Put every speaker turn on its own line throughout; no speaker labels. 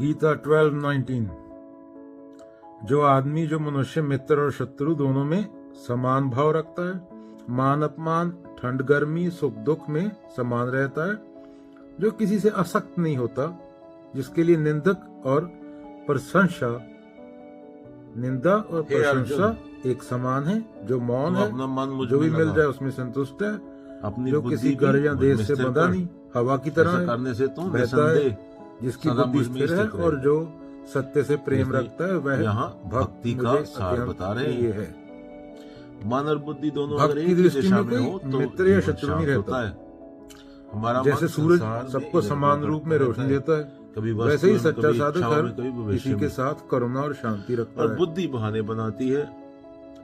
गीता 12:19। जो आदमी, जो मनुष्य मित्र और शत्रु दोनों में समान भाव रखता है, मान अपमान, ठंड गर्मी, सुख दुख में समान रहता है, जो किसी से आसक्त नहीं होता, जिसके लिए निंदक और प्रशंसा, निंदा और प्रशंसा एक समान है, जो मौन है, जो भी मिल जाए उसमें संतुष्ट है,
अपनी
जो किसी घर या देश से बंधा नहीं, हवा की तरह है,
करने से तुम
बहता है, जिसकी बुद्धि स्थिर है और जो सत्य से प्रेम रखता है, वह
यहाँ भक्ति का सार बता रहे हैं।
ये है।
मन और बुद्धि दोनों
भक्त
अगर
की
एक
दृष्टि
दिशा
में
में
कोई
हो तो
मित्र या
जीवन
शत्रु नहीं
शांत
रहता
होता है। हमारा
जैसे
मन
सूरज
संसार में
सबको समान
इधर-उधर
रूप में
भटकता
रोशनी
रहता है।
देता है,
कभी
वैसे ही
वस्तु में,
सच्चा
कभी
साधक
इच्छाओं
हर
में, कभी भविष्य
किसी के
में।
साथ करुणा और शांति रखता
और
है।
बुद्धि बहाने बनाती है,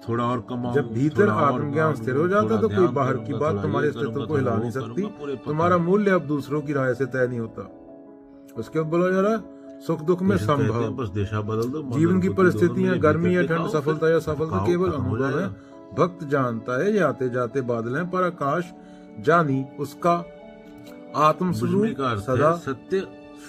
थोड़ा और कमाऊं,
जब भीतर
थोड़ा और
आत्मज्ञान स्थिर हो जाता है तो कोई बाहर की बात तुम्हारे अस्तित्व को हिला नहीं सकती। तुम्हारा मूल्य अब दूसरों की राय से तय नहीं होता। उसके बाद बोला जा रहा है सुख दुख में संभव।
बस दिशा बदल दो।
जीवन की परिस्थितियां, गर्मी या ठंड, सफलता या सफलता केवल अनुभव है। भक्त जानता है ये आते जाते बादल हैं, पर आकाश जानी उसका आत्म स्वरूप सदा
सत्य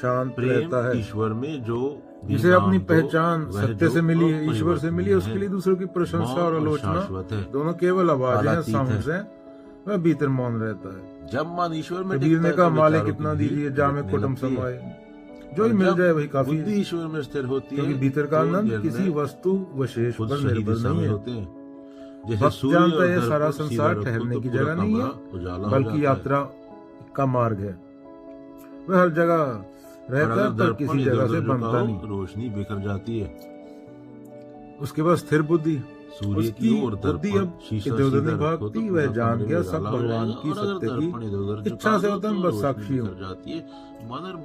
शांत रहता है।
ईश्वर में जो
जिसे अपनी पहचान सत्य से मिली है, ईश्वर से मिली है, उसके लिए दूसरों की प्रशंसा और आलोचना दोनों केवल आवाज है, साउंड्स हैं। वह भीतर मौन रहता है।
जब मन ईश्वर में
कबीर ने कहा माले कितना दीजिए, जामे कुटुंब समाए। जो ही मिल जाए वही काफी है,
ईश्वर में स्थिर होती है,
क्योंकि भीतर का आनंद किसी वस्तु विशेष पर निर्भर नहीं है। भक्त जानता है सारा संसार ठहरने की जगह नहीं है, बल्कि यात्रा का मार्ग है। वह हर जगह रहता है पर किसी जगह से बनता नहीं।
रोशनी बिखर जाती है।
उसके बाद स्थिर बुद्धि,
सूर्य की ओर
बुद्धि अब इधर उधर नहीं भागती। वह जान गया सब भगवान की सत्य की इच्छा से होता है, बस साक्षी हूँ।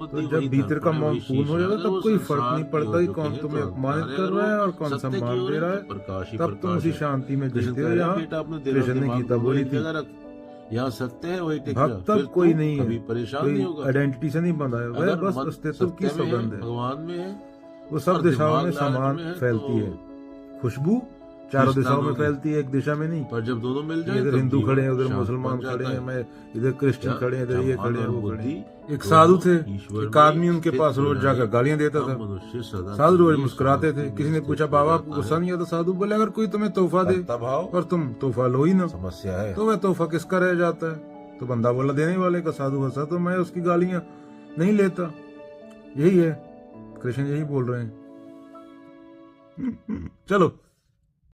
तो जब भीतर का मौन पूर्ण हो जाता तब कोई फर्क नहीं पड़ता कि कौन तुम्हें अपमानित कर रहा है और कौन सम्मान दे रहा है। तब तुम उसी शांति में जीते हो। यहाँ कृष्ण ने गीता बोली थी,
यहाँ सत्य है वही
भक्त तब कोई नहीं है,
परेशान नहीं होगा,
कोई आइडेंटिटी से नहीं बंधा है, वह बस अस्तित्व की सौगंध है।
भगवान में है,
वो सब दिशाओं में समान फैलती है। खुशबू चारों दिशाओं में फैलती है, एक दिशा में नहीं।
पर जब दोनों मिल जाए,
इधर हिंदू खड़े हैं, उधर मुसलमान खड़े हैं, मैं इधर क्रिश्चियन खड़े हैं, इधर ये खड़े हैं, वो खड़े हैं। एक साधु थे, एक आदमी उनके पास रोज जाकर गालियां देता था। साधु रोज मुस्कुराते थे। किसी ने पूछा बाबा आपको गुस्सा नहीं आता? साधु बोले अगर कोई तुम्हें तोहफा दे और तुम तोहफा लो ही ना,
समस्या है,
तो वह तोहफा किसका रह जाता है? तो बंदा बोला देने वाले का। साधु हंसा, तो मैं उसकी गालियां नहीं लेता। यही है, कृष्ण यही बोल रहे हैं। चलो।